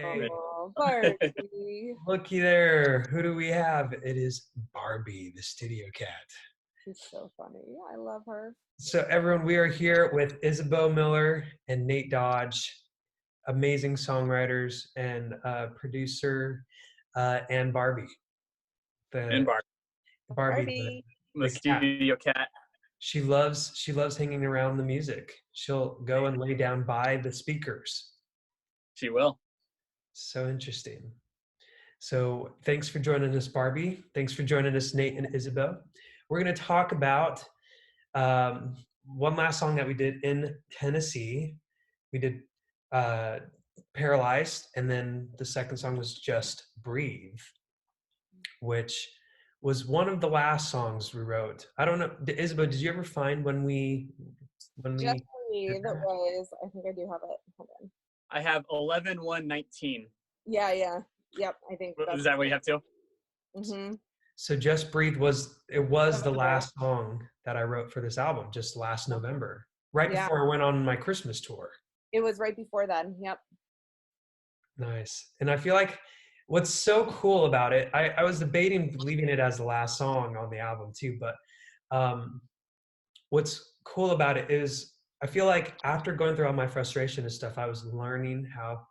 Oh, Barbie. Looky there. Who do we have? It is Barbie, the studio cat. She's so funny. I love her. So everyone, we are here with Isabeau Miller and Nate Dodge, amazing songwriters and producer, and Barbie. Barbie. The cat. studio cat. She loves hanging around the music. She'll go and lay down by the speakers. She will. So interesting. So thanks for joining us, Barbie. Thanks for joining us, Nate and Isabeau. We're going to talk about one last song that we did in Tennessee. We did Paralyzed, and then the second song was Just Breathe, which was one of the last songs we wrote. I don't know, Isabeau, did you ever find when we Just Breathe was, I think I do have it. Hold on. I have 11-1-19. Yeah. Yep, I think Is that what you have to? Mm-hmm. So Just Breathe was the last song that I wrote for this album, just last November, right before I went on my Christmas tour. It was right before then. Yep. Nice. And I feel like what's so cool about it, I was debating leaving it as the last song on the album too, but what's cool about it is I feel like after going through all my frustration and stuff, I was learning how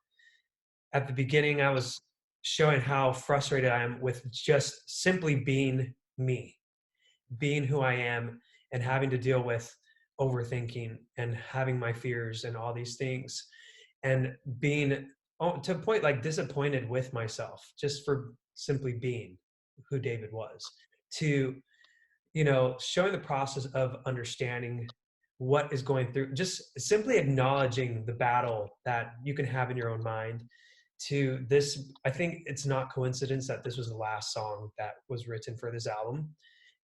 at the beginning I was showing how frustrated I am with just simply being me, being who I am, and having to deal with overthinking and having my fears and all these things, and being to a point like disappointed with myself just for simply being who David was, to showing the process of understanding what is going through, just simply acknowledging the battle that you can have in your own mind. To this, I think it's not coincidence that this was the last song that was written for this album,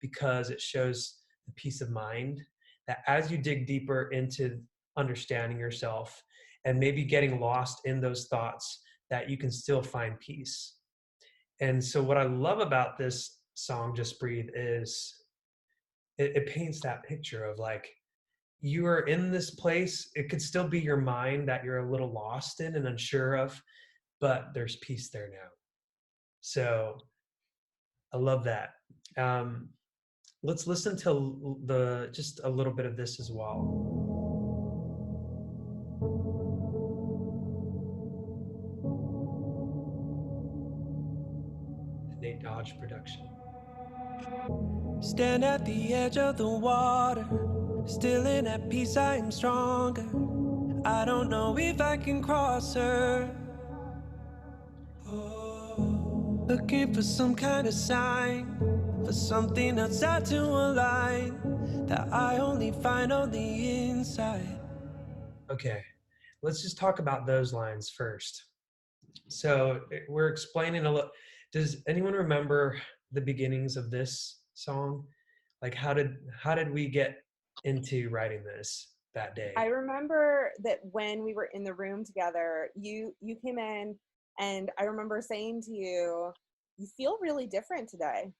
because it shows the peace of mind that as you dig deeper into understanding yourself and maybe getting lost in those thoughts, that you can still find peace. And so what I love about this song, Just Breathe, is it paints that picture of like, you are in this place, it could still be your mind that you're a little lost in and unsure of, but there's peace there now. So I love that. Let's listen to just a little bit of this as well. Nate Dodge production. Stand at the edge of the water, still in at peace, I am stronger. I don't know if I can cross her. Looking for some kind of sign, for something outside to align, that I only find on the inside. Okay, let's just talk about those lines first. So we're explaining a little. Does anyone remember the beginnings of this song? Like, how did we get into writing this that day? I remember that when we were in the room together, you came in, and I remember saying to you, "You feel really different today."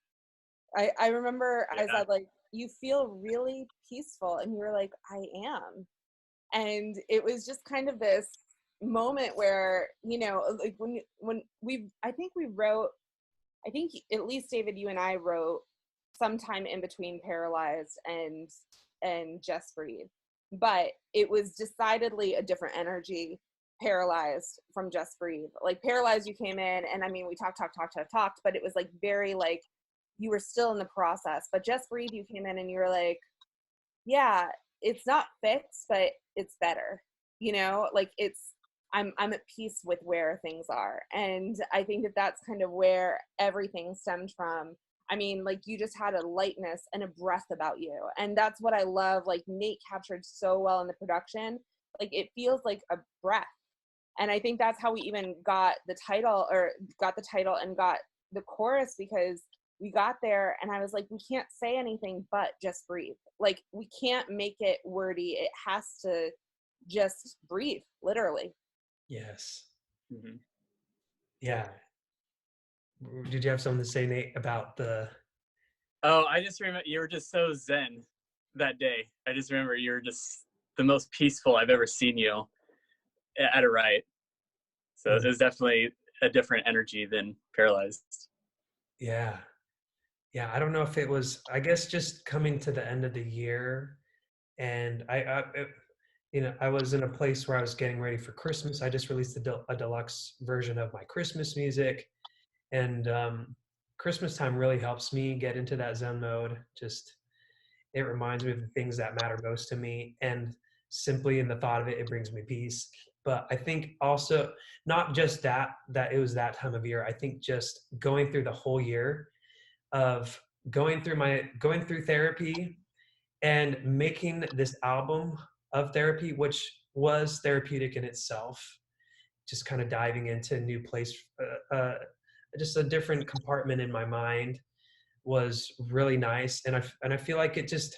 I remember I said, like, "You feel really peaceful," and you were like, "I am." And it was just kind of this moment where, like when I think at least David, you and I wrote sometime in between Paralyzed and Just Breathe, but it was decidedly a different energy, Paralyzed from Just Breathe. Like Paralyzed, you came in, and I mean, we talked, but it was like very like you were still in the process. But Just Breathe, you came in and you were like, yeah, it's not fixed, but it's better. Like I'm at peace with where things are. And I think that that's kind of where everything stemmed from. I mean, like you just had a lightness and a breath about you. And that's what I love. Like Nate captured so well in the production. Like it feels like a breath. And I think that's how we even got the title and got the chorus, because we got there and I was like, we can't say anything but just breathe. Like we can't make it wordy. It has to just breathe, literally. Yes. Mm-hmm. Yeah. Did you have something to say, Nate, about the... Oh, I just remember you were just so zen that day. I just remember you were just the most peaceful I've ever seen you at a write. So it was definitely a different energy than Paralyzed. Yeah. Yeah. I don't know if it was, I guess, just coming to the end of the year, and I was in a place where I was getting ready for Christmas. I just released a deluxe version of my Christmas music, and Christmas time really helps me get into that Zen mode. Just, it reminds me of the things that matter most to me, and simply in the thought of it, it brings me peace. But I think also not just that it was that time of year. I think just going through the whole year of going through therapy and making this album of therapy, which was therapeutic in itself, just kind of diving into a new place, just a different compartment in my mind, was really nice. And I feel like it just,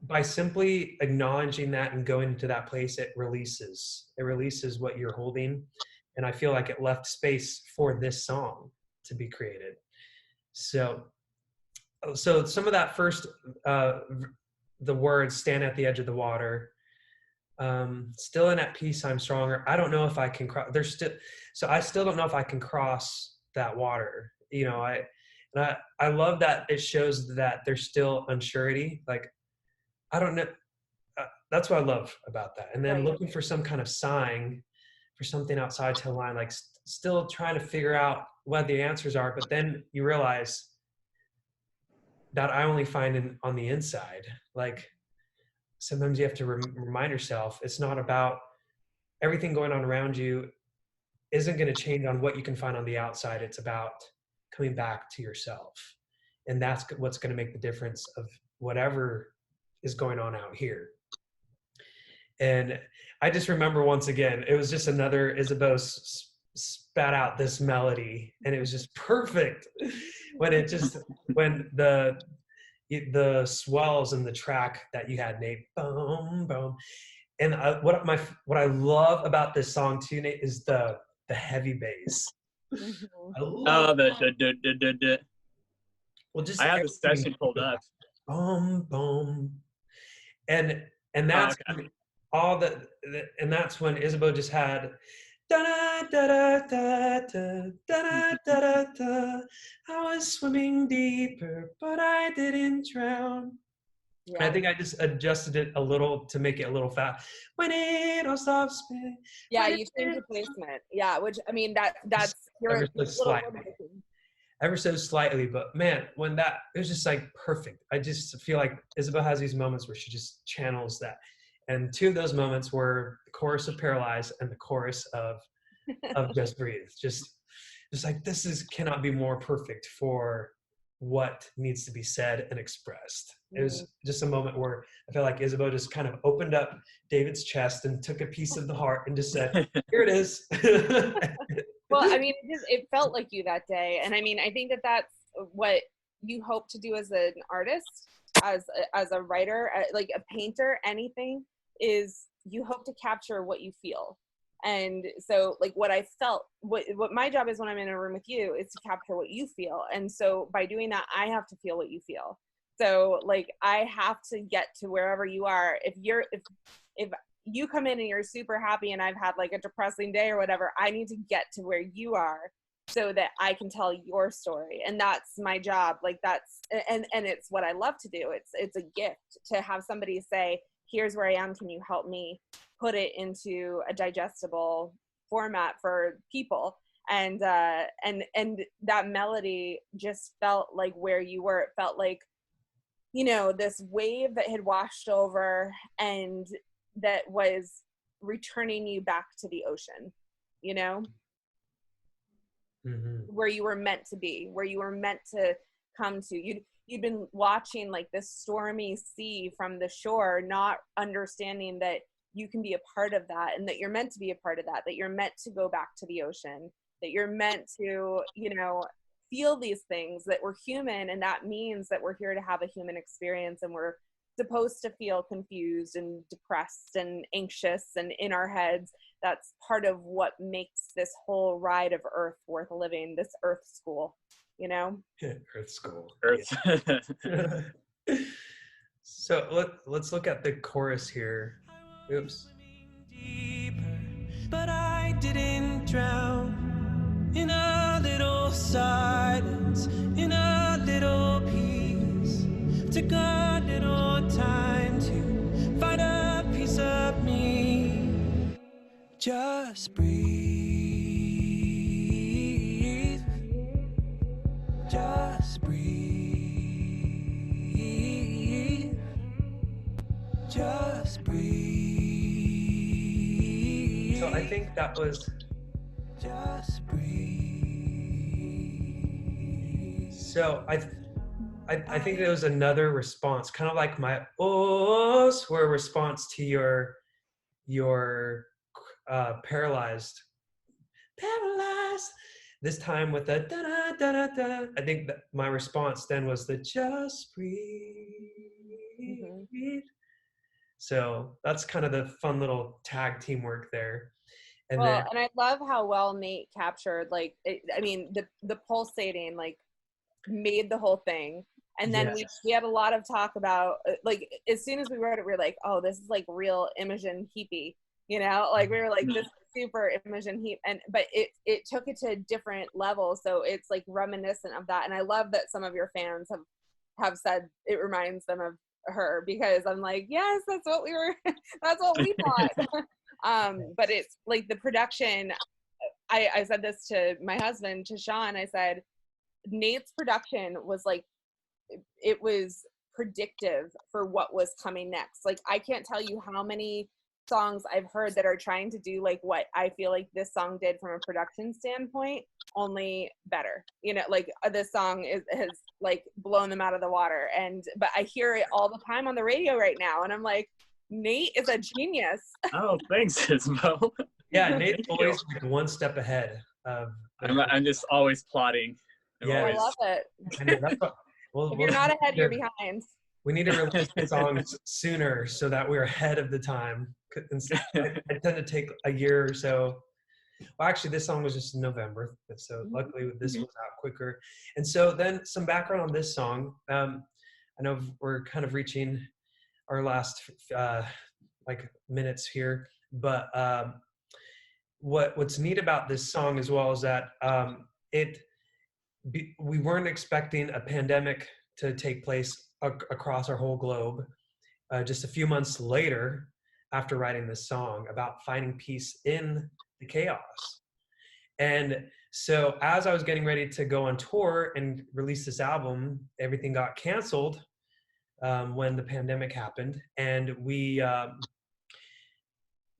by simply acknowledging that and going into that place, it releases what you're holding. And I feel like it left space for this song to be created. So some of that first, the words, stand at the edge of the water, still in at peace, I'm stronger. I don't know if I can cross, I still don't know if I can cross that water. I love that it shows that there's still unsurety. Like, I don't know. That's what I love about that. And then looking for some kind of sign, for something outside to align, like still trying to figure out what the answers are. But then you realize that I only find on the inside. Like, sometimes you have to remind yourself, it's not about everything going on around you isn't going to change on what you can find on the outside. It's about coming back to yourself. And that's what's going to make the difference of whatever is going on out here. And I just remember, once again, it was just another Isabeau spat out this melody, and it was just perfect when the swells in the track that you had, Nate, boom, boom. And what I love about this song too, Nate, is the heavy bass. The Well, just I have the session pulled up. Boom, boom, and that's and that's when Isabeau just had da da da da da da da da. I was swimming deeper, but I didn't drown. Yeah. I think I just adjusted it a little to make it a little fast. When it all stops spinning. Yeah, you changed the placement. Yeah, which, I mean, that's your ever so slightly, but man, when it was just like perfect. I just feel like Isabeau has these moments where she just channels that. And two of those moments were the chorus of Paralyzed and the chorus of Just Breathe. Just like, this cannot be more perfect for what needs to be said and expressed. It was just a moment where I feel like Isabeau just kind of opened up David's chest and took a piece of the heart and just said, here it is. Well, I mean, it felt like you that day. And I mean, I think that's what you hope to do as an artist, as a writer, like a painter, anything, is you hope to capture what you feel. And so, like, what I felt, what my job is when I'm in a room with you is to capture what you feel. And so by doing that, I have to feel what you feel. So, like, I have to get to wherever you are. If you come in and you're super happy and I've had like a depressing day or whatever, I need to get to where you are so that I can tell your story. And that's my job. Like, and it's what I love to do. It's a gift to have somebody say, here's where I am. Can you help me put it into a digestible format for people? And that melody just felt like where you were. It felt like, this wave that had washed over and that was returning you back to the ocean, where you were meant to be, where you were meant to come to. You'd been watching like this stormy sea from the shore, not understanding that you can be a part of that, and that you're meant to be a part of that you're meant to go back to the ocean, that you're meant to, feel these things, that we're human, and that means that we're here to have a human experience, and we're supposed to feel confused and depressed and anxious and in our heads. That's part of what makes this whole ride of Earth worth living, this Earth school, Earth school. Earth. Yeah. So let's look at the chorus here. Oops. But I didn't drown in a little silence, in a little peace. Took a little time to find a piece of me. Just breathe. Just breathe. Just breathe. So I think that was Just breathe. so I think there was another response, kind of like my ohs were a response to your paralyzed. This time with the da da da da da. I think that my response then was the just breathe. So that's kind of the fun little tag teamwork there. And Well, then and I love how well Nate captured, like, I mean, the pulsating, like, made the whole thing. And then yes. we had a lot of talk about, like, as soon as we wrote it, we were like, oh, this is like real Imogen Heapy, you know, like we were like, this is super Imogen Heap, but it took it to different levels, so it's like reminiscent of that. And I love that some of your fans have said it reminds them of her, because I'm like, yes, that's what we were, that's what we thought. But it's like the production. I said this to my husband, to Sean. I said, Nate's production was like, it was predictive for what was coming next. Like, I can't tell you how many songs I've heard that are trying to do like what I feel like this song did from a production standpoint, only better. You know, like this song has like blown them out of the water. But I hear it all the time on the radio right now, and I'm like, Nate is a genius. Oh, thanks, Isabeau. Yeah, Nate's always like one step ahead of. I'm just always plotting. Yeah, I love it. I know, that's what, If you're not ahead, you're behind. We need to release songs sooner so that we're ahead of the time. I tend to take a year or so. Well, actually, this song was just in November, so luckily this was out quicker. And so then some background on this song. I know we're kind of reaching our last like minutes here, but what's neat about this song as well is that we weren't expecting a pandemic to take place across our whole globe. Just a few months later, after writing this song about finding peace in the chaos. And so as I was getting ready to go on tour and release this album, everything got canceled when the pandemic happened. And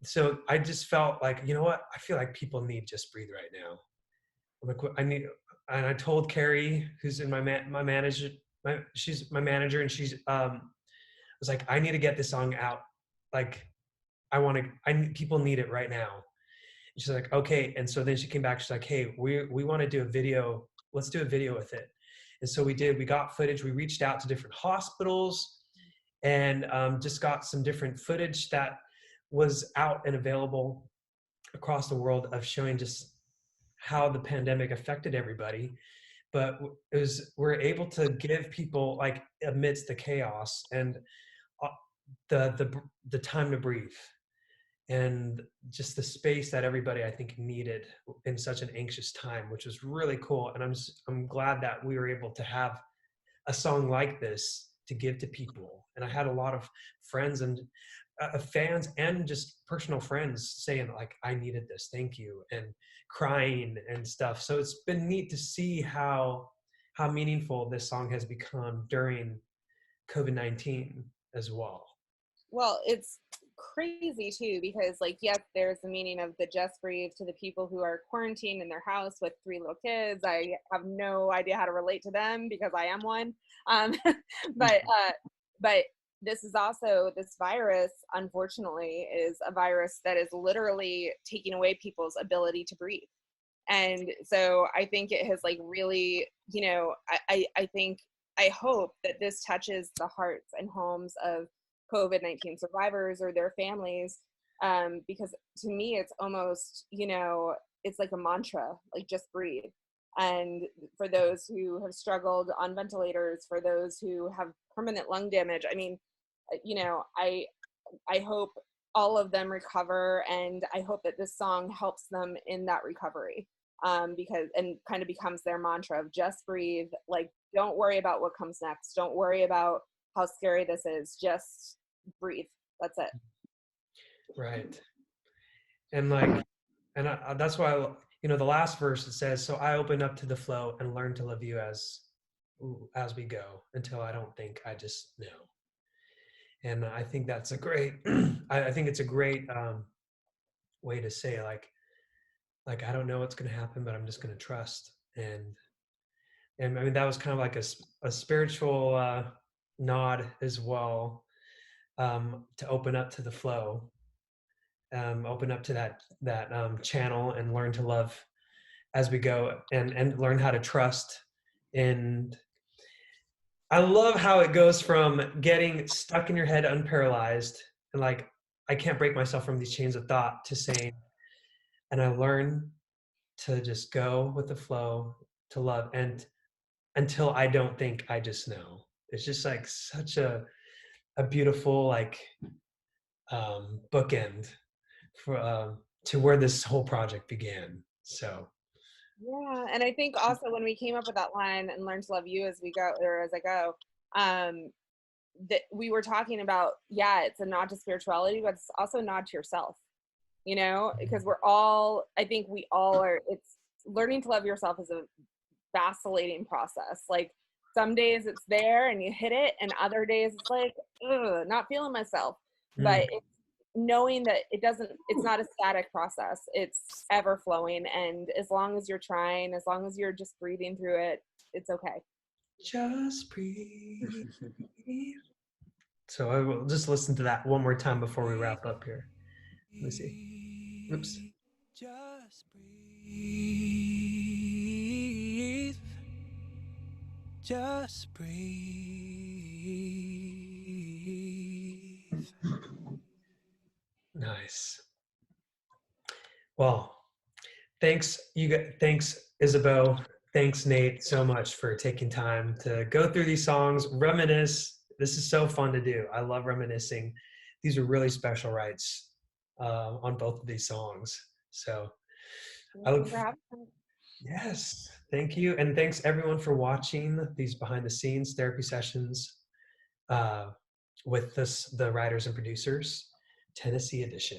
so I just felt like, you know what? I feel like people need Just Breathe right now. Like, and I told Carrie, who's in my manager, she's my manager, and she's was like, I need to get this song out. Like, people need it right now. And she's like, okay. And so then she came back, she's like, hey, we want to do a video. Let's do a video with it. And so we did. We got footage. We reached out to different hospitals and just got some different footage that was out and available across the world of showing just how the pandemic affected everybody. But we're able to give people, like, amidst the chaos and the time to breathe, and just the space that everybody, I think, needed in such an anxious time, which was really cool. And I'm glad that we were able to have a song like this to give to people. And I had a lot of friends and fans and just personal friends saying, like, I needed this, thank you, and crying and stuff. So it's been neat to see how meaningful this song has become during COVID-19 as well. Well, it's crazy too, because like, yes, there's the meaning of the Just Breathe to the people who are quarantined in their house with 3 little kids. I have no idea how to relate to them because I am one. But this is also, this virus, unfortunately, is a virus that is literally taking away people's ability to breathe. And so I think it has, like, really, you know, I hope that this touches the hearts and homes of COVID-19 survivors or their families, because to me, it's almost, you know, it's like a mantra, like, just breathe. And for those who have struggled on ventilators, for those who have permanent lung damage, I mean, you know, I hope all of them recover, and I hope that this song helps them in that recovery, because and kind of becomes their mantra of just breathe. Like, don't worry about what comes next. Don't worry about how scary this is. Just breathe. That's it. Right. And like, and that's why, you know, the last verse, it says, so I open up to the flow and learn to love you as we go, until I don't think, I just know. And I think that's a great, I think it's a great way to say, like, I don't know what's going to happen, but I'm just going to trust. And I mean, that was kind of like a spiritual nod as well, to open up to the flow, open up to that channel, and learn to love as we go, and learn how to trust. And I love how it goes from getting stuck in your head unparalyzed and like, I can't break myself from these chains of thought, to saying, and I learn to just go with the flow, to love, and until I don't think, I just know. It's just like such a beautiful, like, bookend for to where this whole project began. So Yeah, and I think also when we came up with that line, and learn to love you as we go, or as I go, that we were talking about, yeah, it's a nod to spirituality, but it's also a nod to yourself, you know, because I think we all are, it's learning to love yourself is a vacillating process. Like, some days it's there and you hit it, and other days it's like, ugh, not feeling myself. But it's knowing that it's not a static process, it's ever flowing, and as long as you're trying, as long as you're just breathing through it, it's okay. just breathe. So I will just listen to that one more time before we wrap up here. Let me see. Oops. Just breathe. Just breathe. Nice. Well, thanks Isabeau. Thanks Nate so much for taking time to go through these songs, reminisce. This is so fun to do. I love reminiscing. These are really special rights on both of these songs. So I look. Yes, thank you, and thanks everyone for watching these behind the scenes therapy sessions with the writers and producers, Tennessee edition.